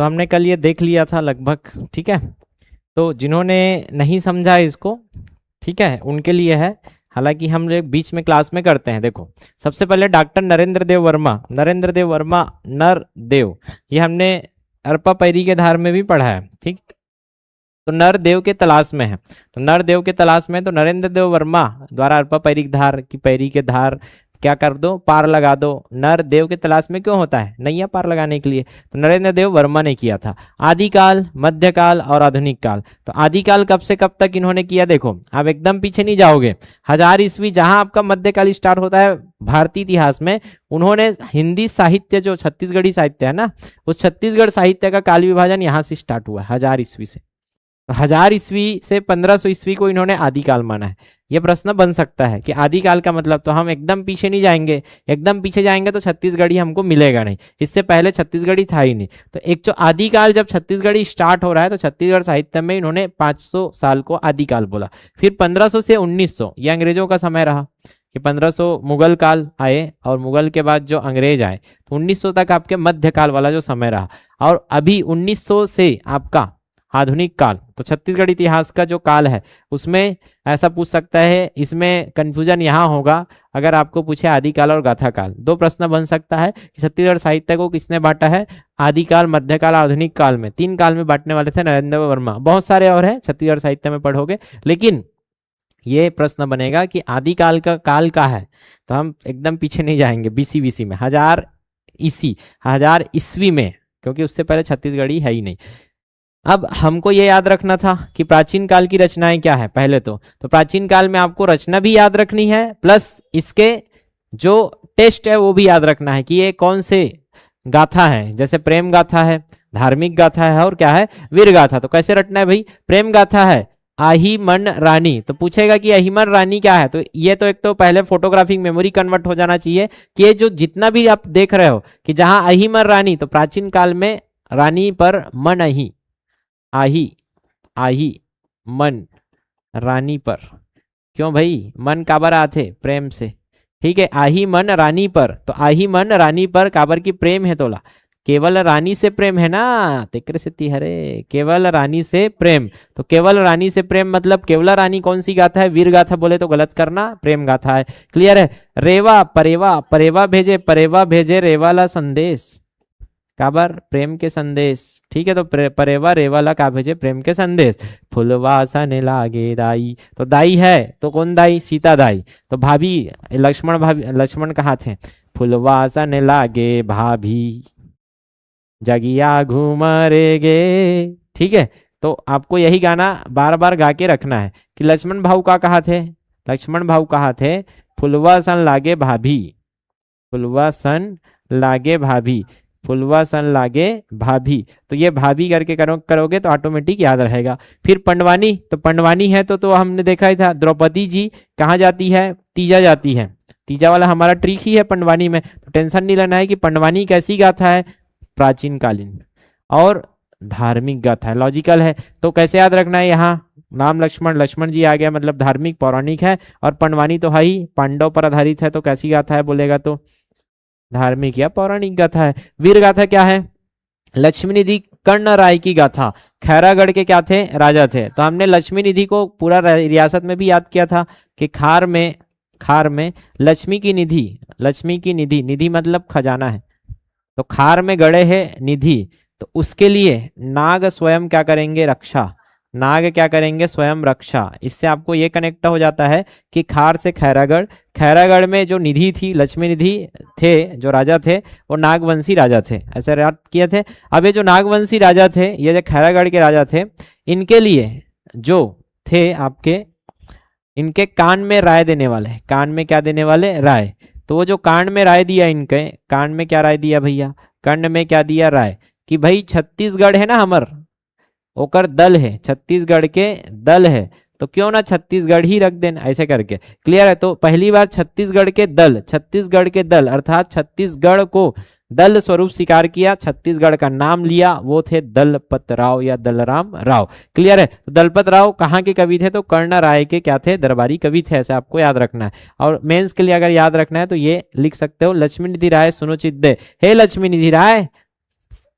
तो हमने कल ये देख लिया था लगभग, ठीक है। तो जिन्होंने नहीं समझा इसको, ठीक है, उनके लिए है, हालांकि हम लोग बीच में क्लास में करते हैं। देखो, सबसे पहले डॉक्टर नरेंद्र देव वर्मा, नरेंद्र देव वर्मा, नरदेव, ये हमने अरपा पैरी के धार में भी पढ़ा है, ठीक। तो नरदेव के तलाश में है, तो नरदेव के तलाश में, तो नरेंद्र देव वर्मा द्वारा अरपा पैरी की धार की पैरी के धार क्या कर दो, पार लगा दो। नरदेव के तलाश में क्यों होता है, नैया पार लगाने के लिए। तो नरेंद्र देव वर्मा ने किया था। आदिकाल, मध्यकाल और आधुनिक काल। तो आदिकाल कब से कब तक इन्होंने किया, देखो आप एकदम पीछे नहीं जाओगे, 1000 ईस्वी जहां आपका मध्यकाल स्टार्ट होता है भारतीय इतिहास में, उन्होंने हिंदी साहित्य जो छत्तीसगढ़ी साहित्य है ना, उस छत्तीसगढ़ साहित्य का काल विभाजन यहाँ से स्टार्ट हुआ है 1000 ईस्वी से। 1000 ईस्वी से 1500 ईस्वी को इन्होंने आदिकाल माना है। यह प्रश्न बन सकता है कि आदिकाल का मतलब, तो हम एकदम पीछे नहीं जाएंगे, एकदम पीछे जाएंगे तो छत्तीसगढ़ी हमको मिलेगा नहीं, इससे पहले छत्तीसगढ़ी था ही नहीं। तो एक जो आदिकाल जब छत्तीसगढ़ी स्टार्ट हो रहा है, तो छत्तीसगढ़ साहित्य में इन्होंने 500 साल को आदिकाल बोला। फिर 1500 से 1900 ये अंग्रेजों का समय रहा, कि 1500 मुगल काल आए, और मुगल के बाद जो अंग्रेज आए, तो 1900 तक आपके मध्यकाल वाला जो समय रहा। और अभी 1900 से आपका आधुनिक काल, तो छत्तीसगढ़ इतिहास का जो काल है उसमें ऐसा पूछ सकता है, इसमें कंफ्यूजन यहाँ होगा अगर आपको पूछे आदिकाल और गाथा काल। दो प्रश्न बन सकता है कि छत्तीसगढ़ साहित्य को किसने बांटा है, आदिकाल, मध्यकाल, आधुनिक काल में, 3 काल में बांटने वाले थे नरेंद्र वर्मा। बहुत सारे और हैं छत्तीसगढ़ साहित्य में पढ़ोगे, लेकिन ये प्रश्न बनेगा कि आदिकाल का काल का है, तो हम एकदम पीछे नहीं जाएंगे बीसी में, 1000 ईस्वी में, क्योंकि उससे पहले छत्तीसगढ़ी है ही नहीं। अब हमको ये याद रखना था कि प्राचीन काल की रचनाएं क्या है। पहले तो प्राचीन काल में आपको रचना भी याद रखनी है, प्लस इसके जो टेस्ट है वो भी याद रखना है कि ये कौन से गाथा है। जैसे प्रेम गाथा है, धार्मिक गाथा है, और क्या है, वीर गाथा। तो कैसे रटना है भाई, प्रेम गाथा है अहिमन रानी, तो पूछेगा कि अहिमन रानी क्या है। तो ये तो एक तो पहले फोटोग्राफिक मेमोरी कन्वर्ट हो जाना चाहिए कि ये जो जितना भी आप देख रहे हो कि जहां अहिमन रानी, तो प्राचीन काल में रानी पर मन अही, आही मन रानी पर, क्यों भाई, मन काबर आथे, प्रेम से, ठीक है। आही मन रानी पर, तो आही मन रानी पर काबर की प्रेम है, तोला केवल रानी से प्रेम है ना, तिक्र से तिहरे, केवल रानी से प्रेम। तो केवल रानी से प्रेम मतलब केवला रानी कौन सी गाथा है, वीर गाथा बोले तो गलत करना, प्रेम गाथा है। क्लियर है। रेवा परेवा, परेवा भेजे रेवाला संदेश, काबर, प्रेम के संदेश, ठीक है। तो परेवा रेवाला का भेजे, प्रेम के संदेश। फुलवासन लागे दाई, तो दाई है तो कौन दाई, सीता दाई। तो भाभी, लक्ष्मण भाभी, लक्ष्मण कहाँ थे, फुलवासन लागे भाभी जगिया घूम गे, ठीक है। तो आपको यही गाना बार बार गा के रखना है कि लक्ष्मण भाऊ का कहा थे, लक्ष्मण भाऊ कहा थे, फुलवासन लागे भाभी, फुलवासन लागे भाभी, फुलवासन लागे भाभी। तो ये भाभी करके करोगे तो ऑटोमेटिक याद रहेगा। फिर पंडवानी, तो पंडवानी है तो हमने देखा ही था, द्रौपदी जी कहाँ जाती है, तीजा जाती है, तीजा वाला हमारा ट्रिक ही है पंडवानी में। तो टेंशन नहीं लेना है कि पंडवानी कैसी गाथा है, प्राचीन कालीन और धार्मिक गाथा है, लॉजिकल है। तो कैसे याद रखना है, यहाँ नाम लक्ष्मण, लक्ष्मण जी आ गया मतलब धार्मिक पौराणिक है, और पंडवानी तो है ही, पांडव पर आधारित है, तो कैसी गाथा है बोलेगा तो धार्मिक या पौराणिक गाथा है। वीर गाथा क्या है, लक्ष्मी निधि कर्ण राय की गाथा, खैरागढ़ के क्या थे, राजा थे। तो हमने लक्ष्मी निधि को पूरा रियासत में भी याद किया था कि खार में लक्ष्मी की निधि, लक्ष्मी की निधि, निधि मतलब खजाना है, तो खार में गड़े है निधि, तो उसके लिए नाग स्वयं क्या करेंगे, रक्षा, नाग क्या करेंगे, स्वयं रक्षा। इससे आपको ये कनेक्ट हो जाता है कि खार से खैरागढ़, खैरागढ़ में जो निधि थी, लक्ष्मी निधि थे, जो राजा थे वो नागवंशी राजा थे, ऐसे याद किए थे। अब ये जो नागवंशी राजा थे, ये जो खैरागढ़ के राजा थे, इनके लिए जो थे आपके, इनके कान में राय देने वाले, कान में क्या देने वाले, राय। तो वो जो कान में राय दिया, इनके कान में क्या राय दिया भैया, कर्ण में क्या दिया, राय, कि भाई छत्तीसगढ़ है ना हमर, ओकर दल है, छत्तीसगढ़ के दल है, तो क्यों ना छत्तीसगढ़ ही रख देना, ऐसे करके। क्लियर है। तो पहली बार छत्तीसगढ़ के दल, छत्तीसगढ़ के दल अर्थात छत्तीसगढ़ को दल स्वरूप स्वीकार किया, छत्तीसगढ़ का नाम लिया, वो थे दलपत राव या दलराम राव। क्लियर है। तो दलपत राव कहाँ के कवि थे, तो कर्ण राय के क्या थे, दरबारी कवि थे, ऐसे आपको याद रखना है। और मेंस के लिए अगर याद रखना है तो ये लिख सकते हो, लक्ष्मी निधि राय सुनो चित दे, हे लक्ष्मी निधि राय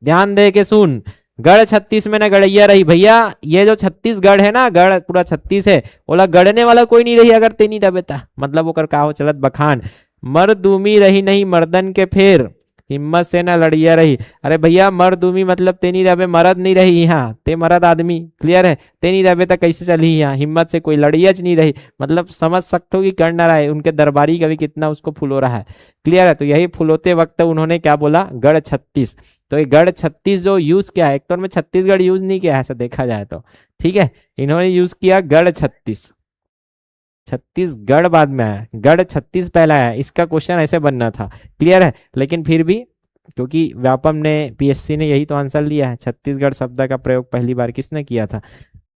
ध्यान दे के सुन। गढ़ 36 में ना गड़ैया रही भैया, ये जो छत्तीसगढ़ है ना, गढ़ पूरा 36 है, बोला गढ़ने वाला कोई नहीं रही अगर तेनी दबेता, मतलब वो कर का हो चलत बखान। मर्दूमी रही नहीं मर्दन के फेर, हिम्मत से ना लड़िया रही। अरे भैया मर्दूमी मतलब तेनी रबे मर्द नहीं रही यहाँ, ते मर्द आदमी, क्लियर है, तेनी रबे तो कैसे चली यहाँ, हिम्मत से कोई लड़ियच नहीं रही, मतलब समझ सकते हो कि कर ना रहा है, उनके दरबारी कभी कितना उसको फुलो रहा है, क्लियर है। तो यही फुलोते वक्त उन्होंने क्या बोला, गढ़ 36। तो ये गढ़ 36 जो यूज किया है, एक तो में छत्तीसगढ़ यूज नहीं किया है ऐसा देखा जाए तो, ठीक है, इन्होंने यूज किया गढ़ 36। छत्तीसगढ़ बाद में आया, गढ़ 36 पहला आया, इसका क्वेश्चन ऐसे बनना था, क्लियर है। लेकिन फिर भी क्योंकि व्यापम ने, पीएससी ने यही तो आंसर लिया है, छत्तीसगढ़ शब्द का प्रयोग पहली बार किसने किया था।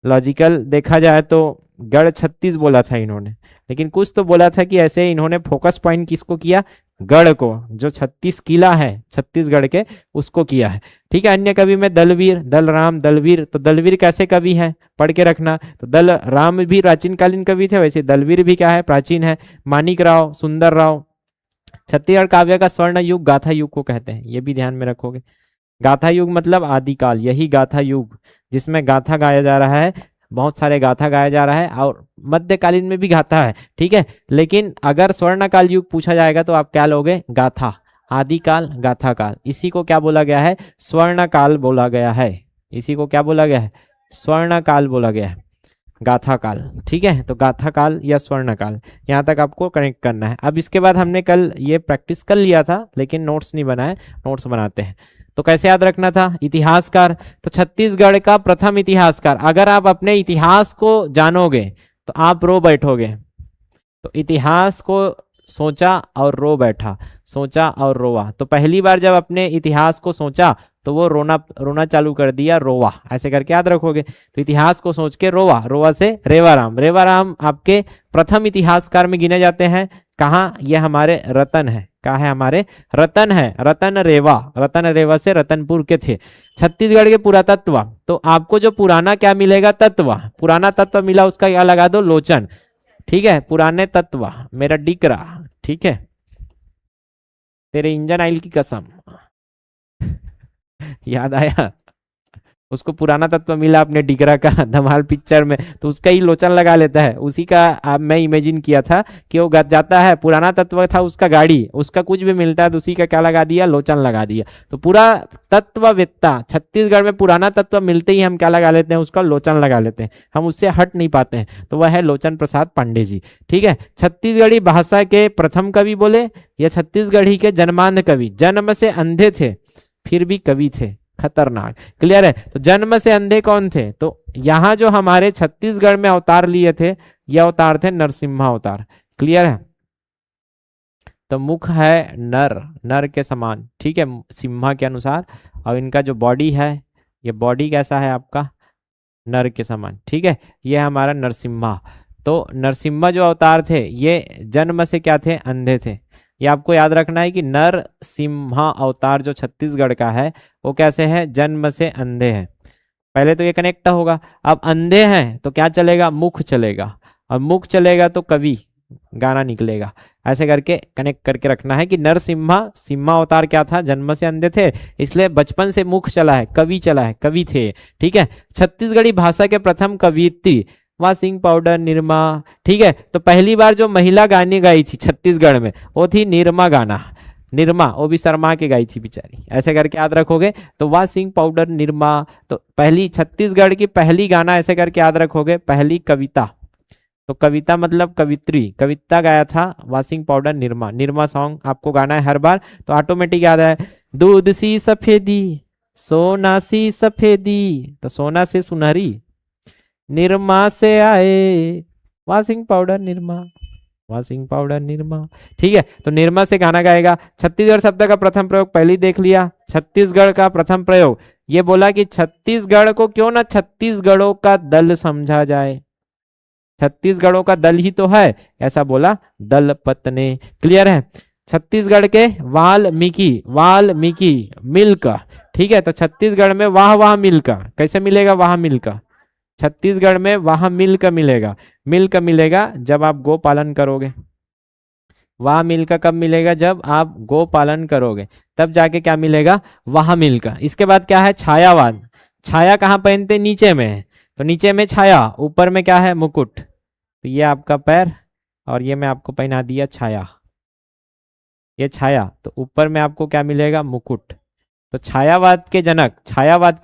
लॉजिकल देखा जाए तो गढ़ 36 बोला था इन्होंने, लेकिन कुछ तो बोला था कि ऐसे इन्होंने फोकस पॉइंट किसको किया, गढ़ को, जो 36 किला है छत्तीसगढ़ के उसको किया है, ठीक है। अन्य कवि में दलवीर, दलराम, दलवीर, तो दलवीर कैसे कवि है पढ़ के रखना, तो दल राम भी प्राचीन कालीन कवि थे, वैसे दलवीर भी क्या है, प्राचीन है। मानिक राव, सुंदर राव। छत्तीसगढ़ काव्य का स्वर्ण युग गाथा युग को कहते हैं, ये भी ध्यान में रखोगे। गाथा युग मतलब आदिकाल, यही गाथा युग जिसमें गाथा गाया जा रहा है, बहुत सारे गाथा गाया जा रहा है, और मध्यकालीन में भी गाथा है, ठीक है। लेकिन अगर स्वर्णकाल युग पूछा जाएगा तो आप क्या लोगे, गाथा, आदिकाल, गाथा काल, इसी को क्या बोला गया है, स्वर्णकाल बोला गया है, इसी को क्या बोला गया है, स्वर्णकाल बोला गया है, गाथा काल, ठीक है। तो गाथा काल या स्वर्ण काल, यहाँ तक आपको कनेक्ट करना है। अब इसके बाद हमने कल ये प्रैक्टिस कर लिया था, लेकिन नोट्स नहीं बनाए, नोट्स बनाते हैं। तो कैसे याद रखना था, इतिहासकार, तो छत्तीसगढ़ का प्रथम इतिहासकार, अगर आप अपने इतिहास को जानोगे तो आप रो बैठोगे। तो इतिहास को सोचा और रो बैठा, सोचा और रोवा, तो पहली बार जब अपने इतिहास को सोचा तो वो रोना चालू कर दिया, रोवा, ऐसे करके याद रखोगे। तो इतिहास को सोच के रोवा, रोवा से रेवाराम, रेवाराम आपके प्रथम इतिहासकार में गिने जाते हैं। कहाँ, ये हमारे रतन है, कहाँ है, हमारे रतन है, रतन रेवा, रतन रेवा से रतनपुर के थे। छत्तीसगढ़ के पुरातत्व, तो आपको जो पुराना क्या मिलेगा, तत्व, पुराना तत्व मिला उसका क्या लगा दो, लोचन, ठीक है, पुराने तत्व, मेरा डिकरा, ठीक है, तेरे इंजन ऑयल की कसम याद आया, उसको पुराना तत्व मिला अपने डिगरा का धमाल पिक्चर में, तो उसका ही लोचन लगा लेता है, उसी का मैं इमेजिन किया था कि वो जाता है, पुराना तत्व था उसका गाड़ी, उसका कुछ भी मिलता है तो उसी का क्या लगा दिया, लोचन लगा दिया। तो पूरा तत्ववेत्ता, छत्तीसगढ़ में पुराना तत्व मिलते ही हम क्या लगा लेते हैं, उसका लोचन लगा लेते हैं, हम उससे हट नहीं पाते हैं, तो वह है लोचन प्रसाद पांडे जी, ठीक है। छत्तीसगढ़ी भाषा के प्रथम कवि बोले, या छत्तीसगढ़ी के जन्मांध कवि, जन्म से अंधे थे फिर भी कवि थे, खतरनाक, क्लियर है। तो जन्म से अंधे कौन थे, तो यहाँ जो हमारे छत्तीसगढ़ में अवतार लिए थे, ये अवतार थे नरसिम्हा अवतार, क्लियर है। तो मुख है नर, नर के समान, ठीक है, सिम्हा के अनुसार, और इनका जो बॉडी है, ये बॉडी कैसा है आपका, नर के समान, ठीक है, ये हमारा नरसिम्हा। तो नरसिम्हा जो अवतार थे ये जन्म से क्या थे, अंधे थे। ये आपको याद रखना है कि नरसिम्हा अवतार जो छत्तीसगढ़ का है वो कैसे है, जन्म से अंधे हैं, पहले तो ये कनेक्ट होगा। अब अंधे हैं तो क्या चलेगा, मुख चलेगा, और मुख चलेगा तो कवि गाना निकलेगा, ऐसे करके कनेक्ट करके रखना है कि नरसिम्हा, सिम्हा अवतार क्या था, जन्म से अंधे थे, इसलिए बचपन से मुख चला है, कवि चला है, कवि थे, ठीक है। छत्तीसगढ़ी भाषा के प्रथम कवियत्री वासिंग पाउडर निरमा, ठीक है। तो पहली बार जो महिला गाने गाई थी छत्तीसगढ़ में वो थी निरमा गाना, निरमा, वो भी शर्मा के गाई थी बेचारी, ऐसे करके याद रखोगे। तो वासिंग पाउडर निरमा, तो पहली छत्तीसगढ़ की पहली गाना ऐसे करके याद रखोगे, पहली कविता, तो कविता मतलब कवित्री, कविता गाया था washing powder Nirma, Nirma song आपको गाना है हर बार, तो ऑटोमेटिक याद है। दूध सी सफेदी, सोना सी सफेदी, तो सोना से सुनहरी, निरमा से आए washing powder Nirma, washing powder Nirma, ठीक है। तो निरमा से गाना गाएगा। छत्तीसगढ़ शब्द का प्रथम प्रयोग पहले ही देख लिया, छत्तीसगढ़ का प्रथम प्रयोग, ये बोला कि छत्तीसगढ़ को क्यों ना छत्तीसगढ़ों का दल समझा जाए, छत्तीसगढ़ों का दल ही तो है, ऐसा बोला दलपत ने, क्लियर है। छत्तीसगढ़ के वाल्मीकि, वाल्मीकि मिल्क, ठीक है। तो छत्तीसगढ़ में वाह वाह मिल्क, कैसे मिलेगा वाह मिल्क, छत्तीसगढ़ में वाह मिल्क मिलेगा, मिल्क मिलेगा जब आप गो पालन करोगे, वह मिल का कब मिलेगा? जब आप गो पालन करोगे तब जाके क्या मिलेगा? वह मिल का। इसके बाद क्या है? छायावाद। छाया कहाँ पहनते? नीचे में है, तो नीचे में छाया, ऊपर में क्या है? मुकुट। तो ये आपका पैर और ये मैं आपको पहना दिया छाया, ये छाया, तो ऊपर में आपको क्या मिलेगा? मुकुट। तो छायावाद के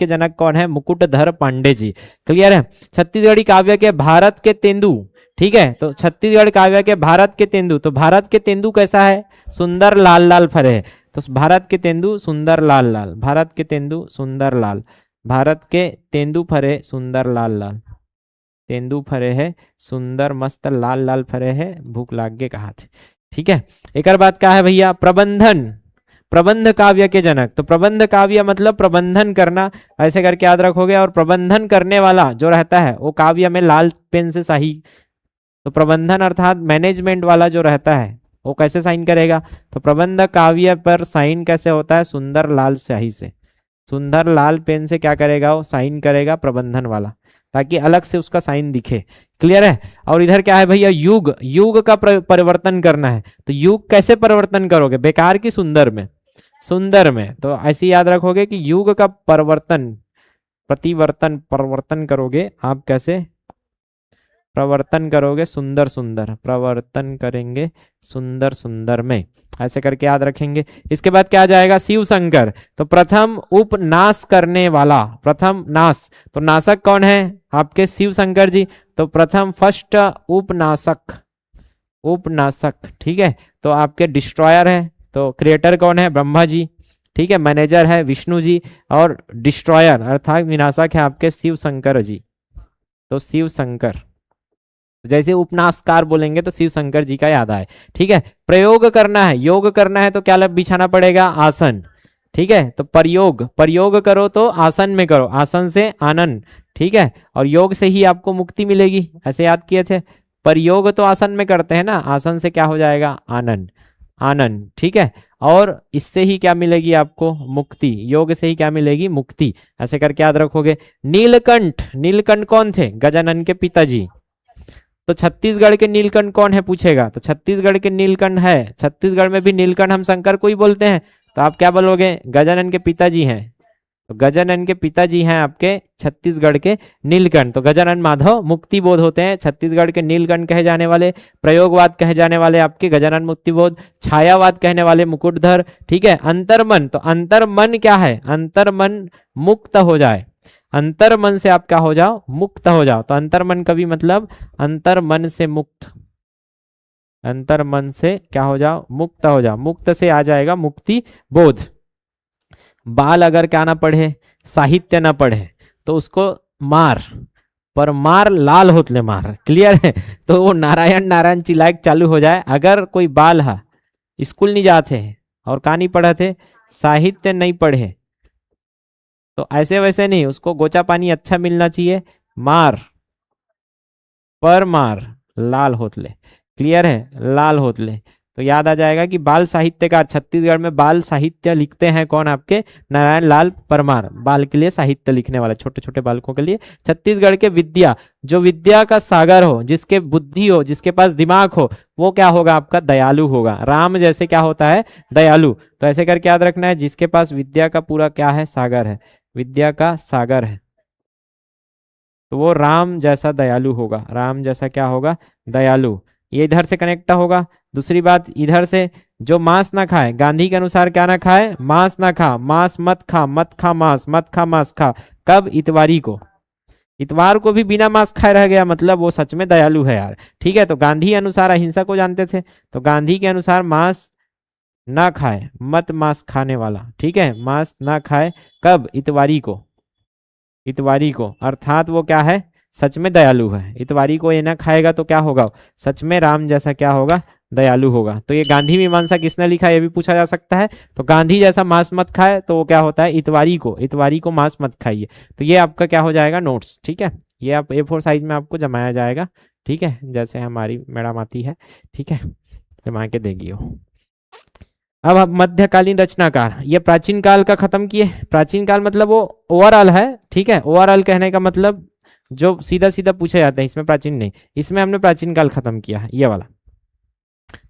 जनक कौन है? मुकुटधर पांडे जी। क्लियर है? छत्तीसगढ़ी काव्य के भारत के तेंदु, ठीक है, तो छत्तीसगढ़ काव्य के भारत के तेंदु, तो भारत के तेंदु कैसा है? सुंदर लाल लाल फरे है, तो भारत के तेंदु सुंदर लाल लाल, भारत के तेंदु सुंदर लाल, भारत के तेंदु फरे सुंदर लाल लाल, तेंदु फरे है सुंदर मस्त लाल लाल फरे है, भूख लाग गे कहा थे। ठीक है, एक और बात क्या है भैया? प्रबंधन, प्रबंध काव्य के जनक। तो प्रबंध काव्य मतलब प्रबंधन करना, ऐसे करके याद रखोगे। और प्रबंधन करने वाला जो रहता है वो काव्य में लाल पेन से सही, तो प्रबंधन अर्थात मैनेजमेंट वाला जो रहता है वो कैसे साइन करेगा? तो प्रबंध काव्य पर साइन कैसे होता है? सुंदर लाल स्याही से, सुंदर लाल पेन से क्या करेगा? वो साइन करेगा प्रबंधन वाला, ताकि अलग से उसका साइन दिखे। क्लियर है? और इधर क्या है भैया? युग, युग का परिवर्तन करना है, तो युग कैसे परिवर्तन करोगे? बेकार की सुंदर में, सुंदर में, तो ऐसे याद रखोगे कि युग का परिवर्तन, प्रतिवर्तन, परिवर्तन करोगे आप कैसे? प्रवर्तन करोगे सुंदर सुंदर, प्रवर्तन करेंगे सुंदर सुंदर में, ऐसे करके याद रखेंगे। इसके बाद क्या आ जाएगा? शिव शंकर। तो प्रथम उपनाश करने वाला, प्रथम नाश, तो नाशक कौन है? आपके शिव शंकर जी। तो प्रथम फर्स्ट उपनाशक, उपनाशक, ठीक है, तो आपके डिस्ट्रॉयर है, तो क्रिएटर कौन है? ब्रह्मा जी, ठीक है, मैनेजर है विष्णु जी, और डिस्ट्रॉयर अर्थात विनाशक है आपके शिव शंकर जी। तो शिव शंकर, जैसे उपनाशकार बोलेंगे तो शिव शंकर जी का याद आए। ठीक है, प्रयोग करना है, योग करना है, तो क्या बिछाना पड़ेगा? आसन। ठीक है, तो प्रयोग, प्रयोग करो तो आसन में करो, आसन से आनंद, ठीक है, और योग से ही आपको मुक्ति मिलेगी, ऐसे याद किए थे। प्रयोग तो आसन में करते हैं ना, आसन से क्या हो जाएगा? आनंद, आनंद, ठीक है, और इससे ही क्या मिलेगी आपको? मुक्ति, योग से ही क्या मिलेगी? मुक्ति, ऐसे करके याद रखोगे। नीलकंठ, नीलकंठ कौन थे? गजानन के पिताजी। तो छत्तीसगढ़ के नीलकंठ कौन है पूछेगा, तो छत्तीसगढ़ के नीलकंठ है, छत्तीसगढ़ में भी नीलकंठ हम शंकर को ही बोलते हैं, तो आप क्या बोलोगे? गजानन के पिताजी हैं। तो गजानन के पिताजी हैं आपके छत्तीसगढ़ के नीलकंठ। तो गजानन माधव मुक्ति बोध होते हैं, छत्तीसगढ़ के नीलकंठ कहे जाने वाले, प्रयोगवाद कहे जाने वाले आपके गजानन मुक्ति बोध, छायावाद कहने वाले मुकुटधर। ठीक है, अंतर्मन, तो अंतर्मन क्या है? अंतर्मन मुक्त हो जाए, अंतर मन से आप क्या हो जाओ? मुक्त हो जाओ। तो अंतर मन का भी मतलब अंतर मन से मुक्त, अंतर मन से क्या हो जाओ? मुक्त हो जाओ, मुक्त से आ जाएगा मुक्ति बोध। बाल अगर क्या ना पढ़े, साहित्य ना पढ़े, तो उसको मार, पर मार लाल होतले मार। क्लियर है? तो वो नारायण नारायण चिल्लाए चालू हो जाए। अगर कोई बाल है, स्कूल नहीं जाते और का नहीं पढ़े थे, साहित्य नहीं पढ़े, तो ऐसे वैसे नहीं, उसको गोचा पानी अच्छा मिलना चाहिए, मार पर मार लाल होतले। क्लियर है? लाल होतले, तो याद आ जाएगा कि बाल साहित्यकार, छत्तीसगढ़ में बाल साहित्य लिखते हैं कौन? आपके नारायण लाल परमार, बाल के लिए साहित्य लिखने वाले, छोटे छोटे बालकों के लिए। छत्तीसगढ़ के विद्या, जो विद्या का सागर हो, जिसके बुद्धि हो, जिसके पास दिमाग हो, वो क्या होगा? आपका दयालु होगा। राम जैसे क्या होता है? दयालु। तो ऐसे करके याद रखना है, जिसके पास विद्या का पूरा क्या है? सागर है, विद्या का सागर है, तो वो राम जैसा दयालु होगा। राम जैसा क्या होगा? दयालु। ये इधर से कनेक्ट होगा। दूसरी बात इधर से, जो मांस ना खाए, गांधी के अनुसार क्या ना खाए? मांस ना खा, मांस मत खा, मत खा मांस, मत खा मांस, खा कब? इतवारी को। इतवार को भी बिना मांस खाए रह गया, मतलब वो सच में दयालु है यार। ठीक है, तो गांधी अनुसार अहिंसा को जानते थे, तो गांधी के अनुसार मांस ना खाए, मत मांस खाने वाला। ठीक है, मांस ना खाए कब? इतवारी को, इतवारी को, अर्थात वो क्या है? सच में दयालु है। इतवारी को ये ना खाएगा तो क्या होगा? सच में राम जैसा क्या होगा? दयालु होगा। तो ये गांधी मीमांसा किसने लिखा, ये भी पूछा जा सकता है। तो गांधी जैसा मांस मत खाए, तो वो क्या होता है? इतवारी को, इतवारी को मांस मत खाइए। तो ये आपका क्या हो जाएगा? नोट्स। ठीक है, ये आप A4 साइज में आपको जमाया जाएगा। ठीक है, जैसे हमारी मैडम आती है, ठीक है, जमा के देगी वो। अब मध्यकालीन रचनाकार, ये प्राचीन काल का खत्म किए। प्राचीन काल मतलब वो ओवरऑल है। ठीक है, ओवरऑल कहने का मतलब जो सीधा सीधा पूछा जाता है, इसमें प्राचीन नहीं, इसमें हमने प्राचीन काल खत्म किया है, ये वाला।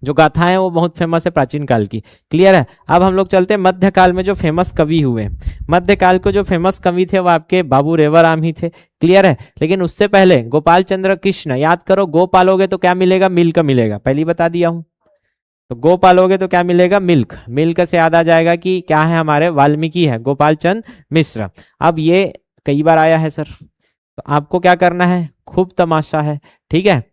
जो गाथाएं हैं वो बहुत फेमस है प्राचीन काल की। क्लियर है। अब हम लोग चलते हैं मध्यकाल में जो फेमस कवि हुए। मध्यकाल को जो फेमस कवि थे वो आपके बाबू रेवाराम ही थे। क्लियर है। लेकिन उससे पहले गोपाल चंद्र कृष्ण, याद करो, गो पालोगे तो क्या मिलेगा? मिल्क मिलेगा, पहले ही बता दिया हूं। तो गो पालोगे तो क्या मिलेगा? मिल्क। मिल्क से याद आ जाएगा कि क्या है, हमारे वाल्मीकि है, गोपाल चंद मिश्र। अब ये कई बार आया है सर, तो आपको क्या करना है? खूब तमाशा है। ठीक है।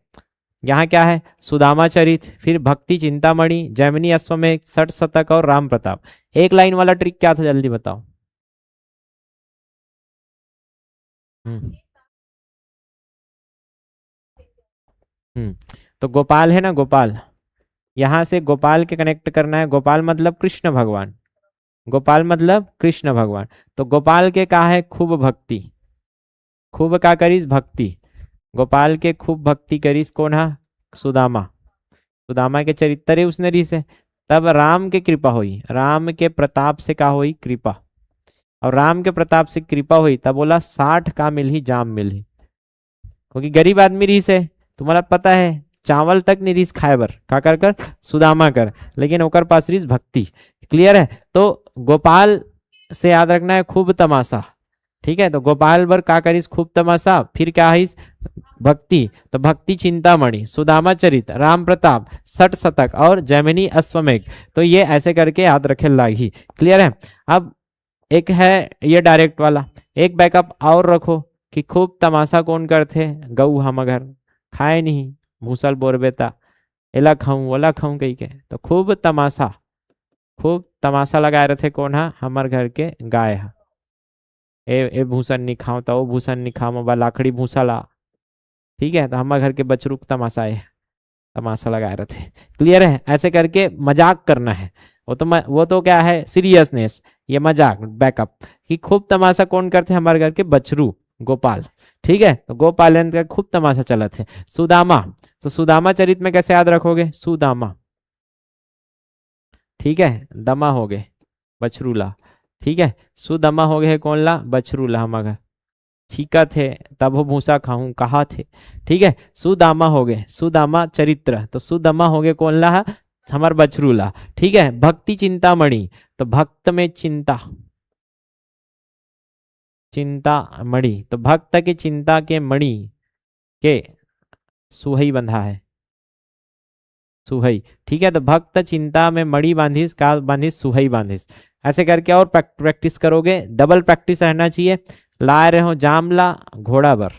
यहाँ क्या है? सुदामा चरित, फिर भक्ति चिंतामणि, जैमिनी अश्वमेध, सठ शतक और राम प्रताप। एक लाइन वाला ट्रिक क्या था, जल्दी बताओ। हम्म हम्म तो गोपाल है ना, गोपाल, यहाँ से गोपाल के कनेक्ट करना है। गोपाल मतलब कृष्ण भगवान, गोपाल मतलब कृष्ण भगवान। तो गोपाल के का है? खूब भक्ति। खूब का करीस? भक्ति। गोपाल के खूब भक्ति करीस कौन है? सुदामा। सुदामा के चरित्र उसने री से, तब राम के कृपा हुई, राम के प्रताप से का हुई? कृपा। और राम के प्रताप से कृपा हुई, तब बोला 60 का मिल ही जाम मिल ही, क्योंकि गरीब आदमी रही से, तुम्हारा पता है, चावल तक नहीं रहीस खाए बर, का कर सुदामा कर, लेकिन ओकर पास रहीस भक्ति। क्लियर है। तो गोपाल से याद रखना है खूब तमाशा। ठीक है। तो गोपाल बर का करीस? खूब तमाशा। फिर क्या है? भक्ति। तो भक्ति चिंतामणि, सुदामा चरित, राम प्रताप, सठ शतक और जैमिनी अश्वमेध। तो ये ऐसे करके याद रखे लागी। क्लियर है। अब एक है ये डायरेक्ट वाला, एक बैकअप और रखो कि खूब तमाशा कौन करते? गऊ हम घर खाए नहीं, भूसल बोरबेता, एला खाऊं ओला खाऊं कही के, तो खूब तमाशा, खूब तमाशा लगाए रहे कौन है? हमार घर के गाय है। ए भूसन नहीं खाऊं तो वो भूसन नहीं खाऊं, बा लाखड़ी भूसा ला। ठीक है। तो हमारे घर के बछरू तमाशा है, तमाशा लगाए रहे थे। क्लियर है। ऐसे करके मजाक करना है। वो तो क्या है? सीरियसनेस। ये मजाक बैकअप कि खूब तमाशा कौन करते? हमारे घर के बछरू, गोपाल। ठीक है। तो गोपालन का खूब तमाशा चला थे। सुदामा, तो सुदामा चरित में कैसे याद रखोगे? सुदामा। ठीक है। दमा हो गए, बछरूला। ठीक है। सुदमा हो गए कौन ला? बछरूला। हमारा छीका थे तब वो भूसा खाऊं कहा थे। ठीक है। सुदामा हो गए, सुदामा चरित्र, तो सुदामा हो गए कौन ला? हमार बछरूला। ठीक है। भक्ति चिंतामणि, तो भक्त में चिंता, चिंता मणि, तो भक्त के चिंता के मणि के सुहई बंधा है, सुहई। ठीक है। तो भक्त चिंता में मणि बांधिस, का बांधिस? सुहई बांधिस। ऐसे करके और प्रैक्टिस करोगे, डबल प्रैक्टिस रहना चाहिए। लाए रहो जामला घोड़ा बर,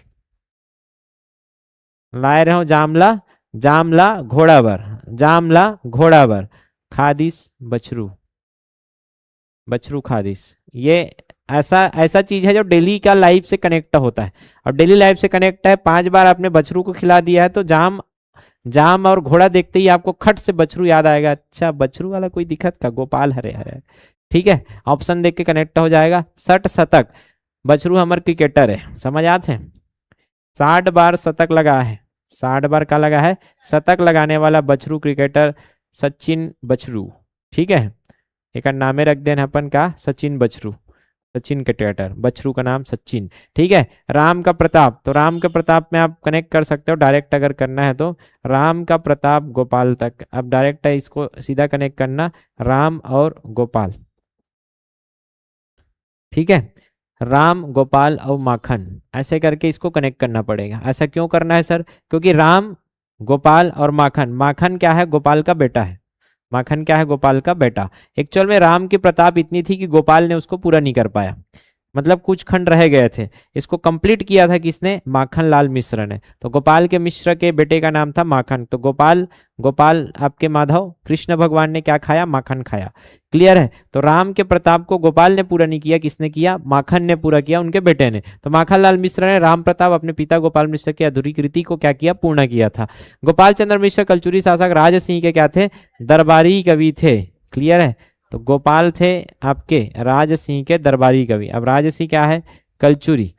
लाए रहो जामला, जामला घोड़ा बर, जामला घोड़ा बर, खादिस बछरू, बछरू खादिस। ये ऐसा ऐसा चीज है जो डेली का लाइफ से कनेक्ट होता है। और डेली लाइफ से कनेक्ट है, 5 बार आपने बछरू को खिला दिया है तो जाम, जाम और घोड़ा देखते ही आपको खट से बछरू याद आएगा। अच्छा, बछरू वाला कोई दिक्कत का? गोपाल हरे हरे। ठीक है। ऑप्शन देख के कनेक्ट हो जाएगा। सठ शतक, बछरू हमारे क्रिकेटर है, समझ आते हैं। 60 बार शतक लगा है, 60 बार का लगा है? शतक लगाने वाला बछरू क्रिकेटर सचिन बछरू। ठीक है। एक नामे रख देना अपन का, सचिन बछरू, सचिन क्रिकेटर, बछरू का नाम सचिन। ठीक है। राम का प्रताप, तो राम का प्रताप में आप कनेक्ट कर सकते हो डायरेक्ट, अगर करना है तो राम का प्रताप गोपाल तक। अब डायरेक्ट है, इसको सीधा कनेक्ट करना, राम और गोपाल। ठीक है। राम गोपाल और माखन, ऐसे करके इसको कनेक्ट करना पड़ेगा। ऐसा क्यों करना है सर? क्योंकि राम गोपाल और माखन, माखन क्या है? गोपाल का बेटा है। माखन क्या है? गोपाल का बेटा। एक्चुअल में राम की प्रताप इतनी थी कि गोपाल ने उसको पूरा नहीं कर पाया, मतलब कुछ खंड रह गए थे। इसको कंप्लीट किया था किसने? माखन लाल मिश्र ने। तो गोपाल के मिश्र के बेटे का नाम था माखन। तो गोपाल, गोपाल आपके माधव कृष्ण भगवान ने क्या खाया? माखन खाया। क्लियर है। तो राम के प्रताप को गोपाल ने पूरा नहीं किया, किसने किया? माखन ने पूरा किया, उनके बेटे ने। तो माखन लाल मिश्र ने राम प्रताप अपने पिता गोपाल मिश्र की अधूरी कृति को क्या किया? पूर्ण किया था। गोपाल चंद्र मिश्र कलचुरी शासक राज सिंह के क्या थे? दरबारी कवि थे। क्लियर है। तो गोपाल थे आपके राज सिंह के दरबारी कवि। अब राज सिंह क्या है? कलचुरी,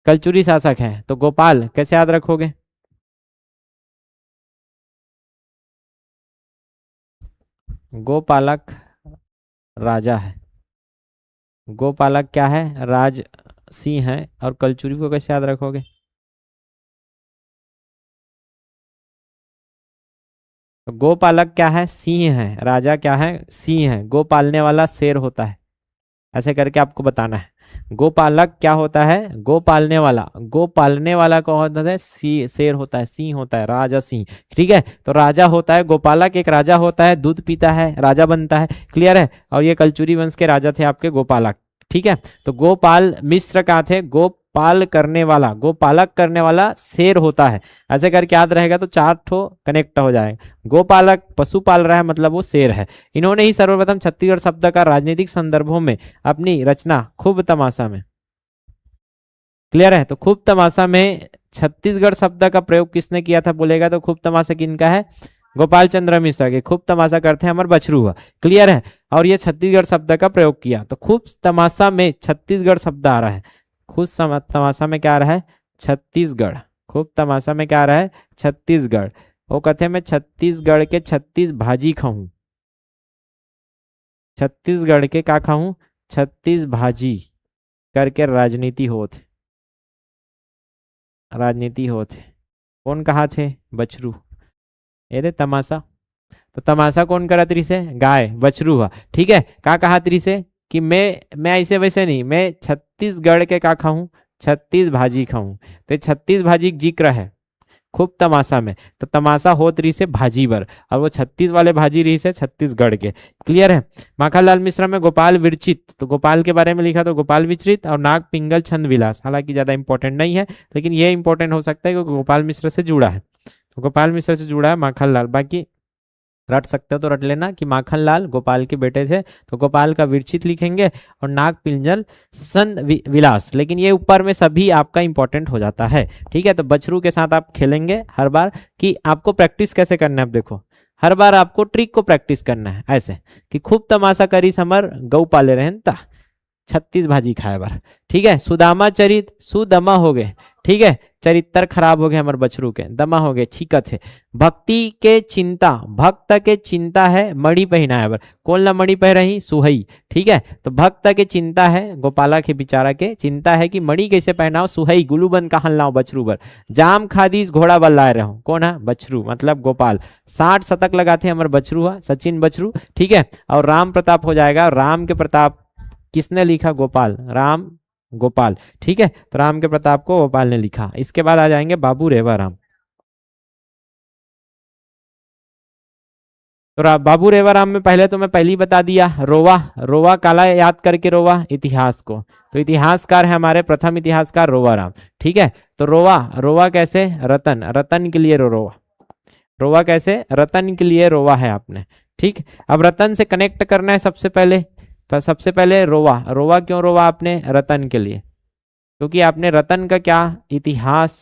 कलचुरी शासक है। तो गोपाल कैसे याद रखोगे? गोपालक राजा है, गोपालक क्या है? राज सिंह है। और कलचुरी को कैसे याद रखोगे? तो गोपालक क्या है? सिंह है। राजा क्या है? सिंह है। गो पालने वाला शेर होता है। ऐसे करके आपको बताना है। गोपालक क्या होता है? गो पालने वाला। गो पालने वाला कौन होता है? शेर होता है, सिंह होता है, राजा सिंह। ठीक है, तो राजा होता है गोपालक, एक राजा होता है, दूध पीता है, राजा बनता है। क्लियर है? और ये कलचुरी वंश के राजा थे आपके गोपालक। ठीक है, तो गोपाल मिश्र का थे गोपाल करने वाला, गोपालक करने वाला शेर होता है। ऐसे करके याद रहेगा तो 4 ठो कनेक्ट हो जाएगा। गोपालक पशु पाल रहा है मतलब वो शेर है। इन्होंने ही सर्वप्रथम छत्तीसगढ़ शब्द का राजनीतिक संदर्भों में अपनी रचना खूब तमाशा में। क्लियर है? तो खूब तमाशा में छत्तीसगढ़ शब्द का प्रयोग किसने किया था बोलेगा तो खूब तमाशा किनका है? गोपाल चंद्र मिश्र के। खूब तमाशा करते हैं हमारे बछरू हुआ। क्लियर है? और ये छत्तीसगढ़ शब्द का प्रयोग किया। तो खूब तमाशा में छत्तीसगढ़ शब्द आ रहा है। खूब तमाशा में क्या आ रहा है? छत्तीसगढ़। खूब तमाशा में क्या आ रहा है? छत्तीसगढ़। वो कहते हैं मैं छत्तीसगढ़ के 36 भाजी खाऊं। छत्तीसगढ़ के क्या खाऊं? 36 भाजी करके राजनीति होत। राजनीति होत। कौन कहा थे? बछरू। ये थे तमाशा। तो तमाशा कौन करा तरी से? गाय, बछरू हुआ। ठीक है, का कहा तरी से कि मैं ऐसे वैसे नहीं, मैं छत्तीसगढ़ के का खाऊं? 36 भाजी खाऊं। तो 36 भाजी जिक्र है खूब तमाशा में। तो तमाशा होत रही से भाजी बर, और वो 36 वाले भाजी रही से छत्तीसगढ़ के। क्लियर है? माखनलाल मिश्रा में गोपाल विरचित, तो गोपाल के बारे में लिखा तो गोपाल विचरित, और नाग पिंगल छंद विलास। हालांकि ज्यादा इंपॉर्टेंट नहीं है, लेकिन ये इंपॉर्टेंट हो सकता है क्योंकि गोपाल मिश्र से जुड़ा है। तो गोपाल मिश्र से जुड़ा है माखनलाल। बाकी रट सकते हो तो रट लेना कि माखनलाल गोपाल के बेटे थे, तो गोपाल का विरचित लिखेंगे, और नाग पिंजल संत विलास। लेकिन ये ऊपर में सभी आपका इंपॉर्टेंट हो जाता है। ठीक है, तो बछरू के साथ आप खेलेंगे हर बार कि आपको प्रैक्टिस कैसे करना है। अब देखो, हर बार आपको ट्रिक को प्रैक्टिस करना है ऐसे कि खूब तमाशा करी समर गौ पाले रहन ता 36 भाजी खाए बार। ठीक है, सुदामा चरित सुदमा हो गए। ठीक है, चरित्र खराब हो गए हमारे बछरू के, दमा हो गए, छिकत है। भक्ति के चिंता, भक्त के चिंता है मणि पहनाए बर। कौन ला मणि पह रही? सुहई। ठीक है, तो भक्त के चिंता है, गोपाला के बेचारा के चिंता है कि मणि कैसे पहनाओ, सुहई गुलूबन कहा लाओ बछरू बर। जाम खादीस घोड़ा बल लाए रहो। कौन है? बछरू मतलब गोपाल। 60 शतक लगाते हमारे बछरू हुआ, सचिन बछरू। ठीक है, और राम प्रताप हो जाएगा। राम के प्रताप किसने लिखा? गोपाल। राम गोपाल। ठीक है, तो राम के प्रताप को गोपाल ने लिखा। इसके बाद आ जाएंगे बाबू रेवाराम। तो बाबू रेवाराम में पहले तो मैं पहले ही बता दिया, रोवा। रोवा काला याद करके रोवा इतिहास को। तो इतिहासकार है हमारे प्रथम इतिहासकार रोवाराम। ठीक है, तो रोवा, रोवा कैसे? रतन, रतन के लिए रोवा। रोवा कैसे? रतन के लिए रोवा है आपने। ठीक, अब रतन से कनेक्ट करना है सबसे पहले। तो सबसे पहले रोवा। रोवा क्यों रोवा आपने? रतन के लिए, क्योंकि आपने रतन का क्या इतिहास,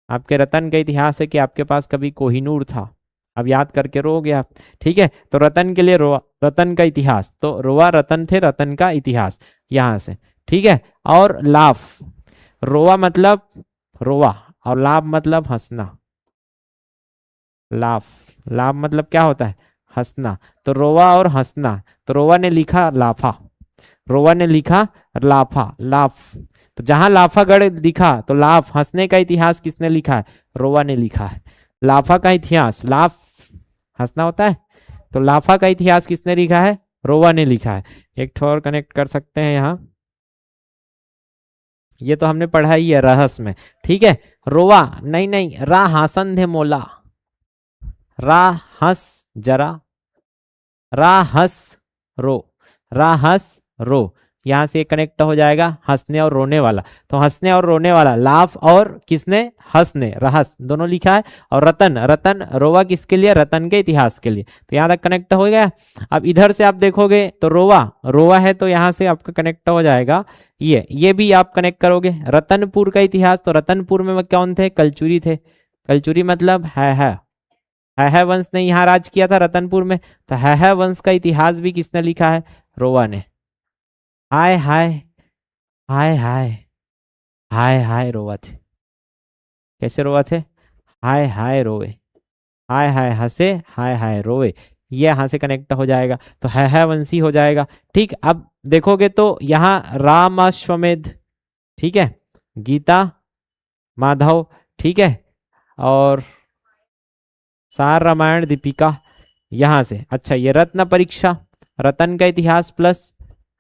आपके रतन का इतिहास है कि आपके पास कभी कोहिनूर था। अब याद करके रोगे आप। ठीक है, तो रतन के लिए रोआ, रतन का इतिहास। तो रोआ रतन थे, रतन का इतिहास यहां से। ठीक है, और लाफ। रोआ मतलब रोआ, और लाभ मतलब हंसना। लाफ, लाभ मतलब क्या होता है? हंसना। तो रोवा और हंसना। तो रोवा ने लिखा लाफा, रोवा ने लिखा लाफा, लाफ। तो जहां लाफागढ़ लिखा तो लाफ, हंसने का इतिहास किसने लिखा है? रोवा ने लिखा है। लाफा का इतिहास, लाफ हंसना होता है, तो लाफा का इतिहास किसने लिखा है? रोवा ने लिखा है। एक ठो और कनेक्ट कर सकते हैं यहाँ, ये तो हमने पढ़ा ही है रहस्य में। ठीक है, रोवा नहीं नहीं, रा हासन थे मोला, रा हंस जरा, रा हंस रो, रा हंस रो। यहां से कनेक्ट हो जाएगा हंसने और रोने वाला। तो हंसने और रोने वाला, लाफ और किसने? हंसने, रहस दोनों लिखा है। और रतन, रतन रोवा किसके लिए? रतन के इतिहास के लिए। तो यहाँ तक कनेक्ट हो गया। अब इधर से आप देखोगे तो रोवा, रोवा है तो यहाँ से आपका कनेक्ट हो जाएगा ये भी आप कनेक्ट करोगे। रतनपुर का इतिहास, तो रतनपुर में कौन थे? कलचुरी थे। कलचुरी मतलब है वंश ने यहाँ राज किया था रतनपुर में। तो है वंश का इतिहास भी किसने लिखा है? रोवा ने। हाय हाय, हाय हाय, हाय हाय रोवा थे। कैसे रोवा थे? हाय हाय रोवे, हाय हाय हंसे, हाय हाय रोवे। ये यहां से कनेक्ट हो जाएगा, तो है वंशी हो जाएगा। ठीक, अब देखोगे तो यहाँ राम अश्वमेध, ठीक है, गीता माधव, ठीक है, और सार रामायण दीपिका यहाँ से। अच्छा, ये रत्न परीक्षा, रतन का इतिहास प्लस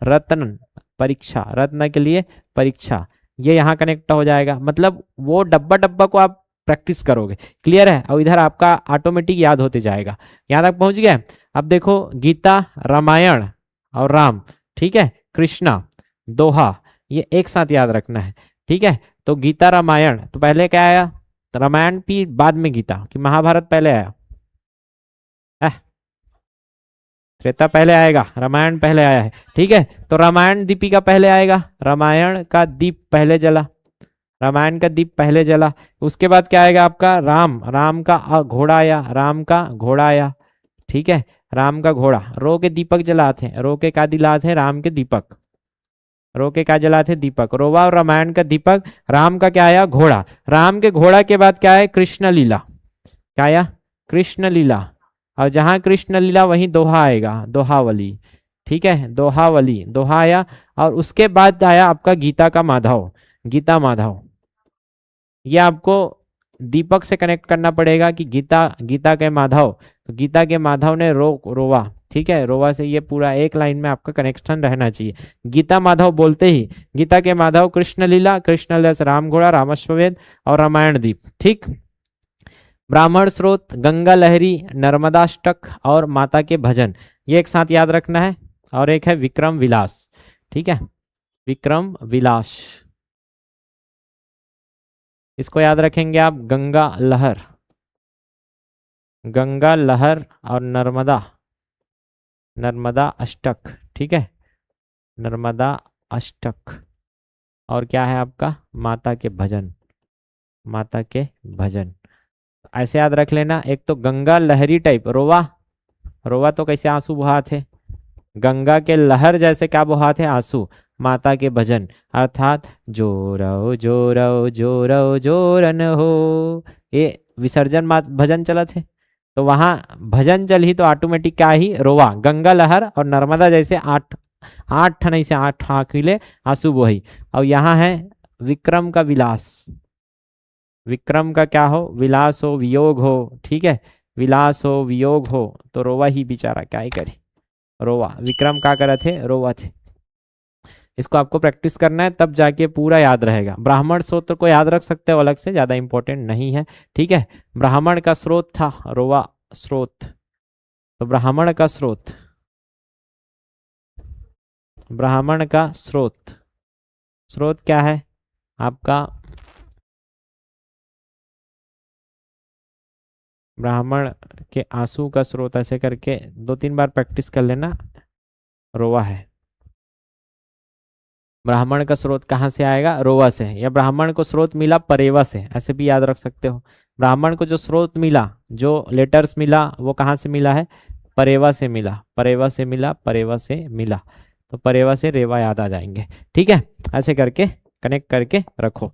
रत्न परीक्षा, रत्न के लिए परीक्षा, ये यहाँ कनेक्ट हो जाएगा। मतलब वो डब्बा डब्बा को आप प्रैक्टिस करोगे, क्लियर है, और इधर आपका ऑटोमेटिक याद होते जाएगा। यहाँ तक पहुंच गया। अब देखो गीता, रामायण और राम, ठीक है, कृष्णा, दोहा, ये एक साथ याद रखना है, ठीक है। तो गीता रामायण, तो पहले क्या आया, रामायण भी बाद में गीता, कि महाभारत पहले आया, त्रेता पहले आएगा, रामायण पहले आया है, ठीक है। तो रामायण दीपिका पहले आएगा, रामायण का दीप पहले जला, रामायण का दीप पहले जला। उसके बाद क्या आएगा आपका, राम, राम का घोड़ा आया, राम का घोड़ा आया, ठीक है, राम का घोड़ा। रो के दीपक जलाते, रो के का दिलाते, राम के दीपक, रो के क्या जलाते, दीपक, रोवा और रामायण का दीपक, राम का क्या आया, घोड़ा। राम के घोड़ा के बाद क्या है, कृष्ण लीला, क्या आया, कृष्ण लीला, और जहां कृष्ण लीला वहीं दोहा आएगा, दोहावली, ठीक है, दोहावली, दोहा आया। और उसके बाद आया आपका गीता का माधव, गीता माधव। ये आपको दीपक से कनेक्ट करना पड़ेगा कि गीता, गीता के माधव, तो गीता के माधव ने रोवा, ठीक है, रोवा से ये पूरा एक लाइन में आपका कनेक्शन रहना चाहिए। गीता माधव बोलते ही गीता के माधव, कृष्ण लीला, कृष्ण लीला से राम घोड़ा, रामश्ववेद और रामायण दीप, ठीक। ब्राह्मण स्रोत, गंगा लहरी, नर्मदाष्टक और माता के भजन, ये एक साथ याद रखना है। और एक है विक्रम विलास, ठीक है, विक्रम विलास, इसको याद रखेंगे आप। गंगा लहर, गंगा लहर और नर्मदा, नर्मदा अष्टक, ठीक है, नर्मदा अष्टक। और क्या है आपका, माता के भजन, माता के भजन, ऐसे याद रख लेना। एक तो गंगा लहरी टाइप, रोवा, रोवा तो कैसे आंसू बहाते, गंगा के लहर जैसे क्या बहाते, आंसू। माता के भजन अर्थात जोरव जोरव जोरव जोरन हो, ये विसर्जन भजन चला थे, तो वहां भजन चल ही तो ऑटोमेटिक क्या ही, रोवा, गंगा लहर और नर्मदा जैसे आठ आठ नहीं से आठ आंखिले आंसू बोही। और यहाँ है विक्रम का विलास, विक्रम का क्या हो, विलास हो, वियोग हो, ठीक है, विलास हो, वियोग हो, तो रोवा ही बेचारा क्या ही करे, रोवा, विक्रम क्या करे थे, रोवा थे। इसको आपको प्रैक्टिस करना है, तब जाके पूरा याद रहेगा। ब्राह्मण स्रोत को याद रख सकते हो अलग से, ज्यादा इंपॉर्टेंट नहीं है, ठीक है। ब्राह्मण का स्रोत था रोवा स्रोत, तो ब्राह्मण का स्रोत, ब्राह्मण का स्रोत, स्रोत क्या है आपका, ब्राह्मण के आंसू का स्रोत, ऐसे करके 2-3 बार प्रैक्टिस कर लेना, रोवा है। ब्राह्मण का स्रोत कहाँ से आएगा, रोवा से, या ब्राह्मण को स्रोत मिला परेवा से, ऐसे भी याद रख सकते हो। ब्राह्मण को जो स्रोत मिला, जो लेटर्स मिला, वो कहाँ से मिला है, परेवा से मिला, परेवा से मिला, परेवा से मिला, तो परेवा से रेवा याद आ जाएंगे, ठीक है। ऐसे करके कनेक्ट करके रखो।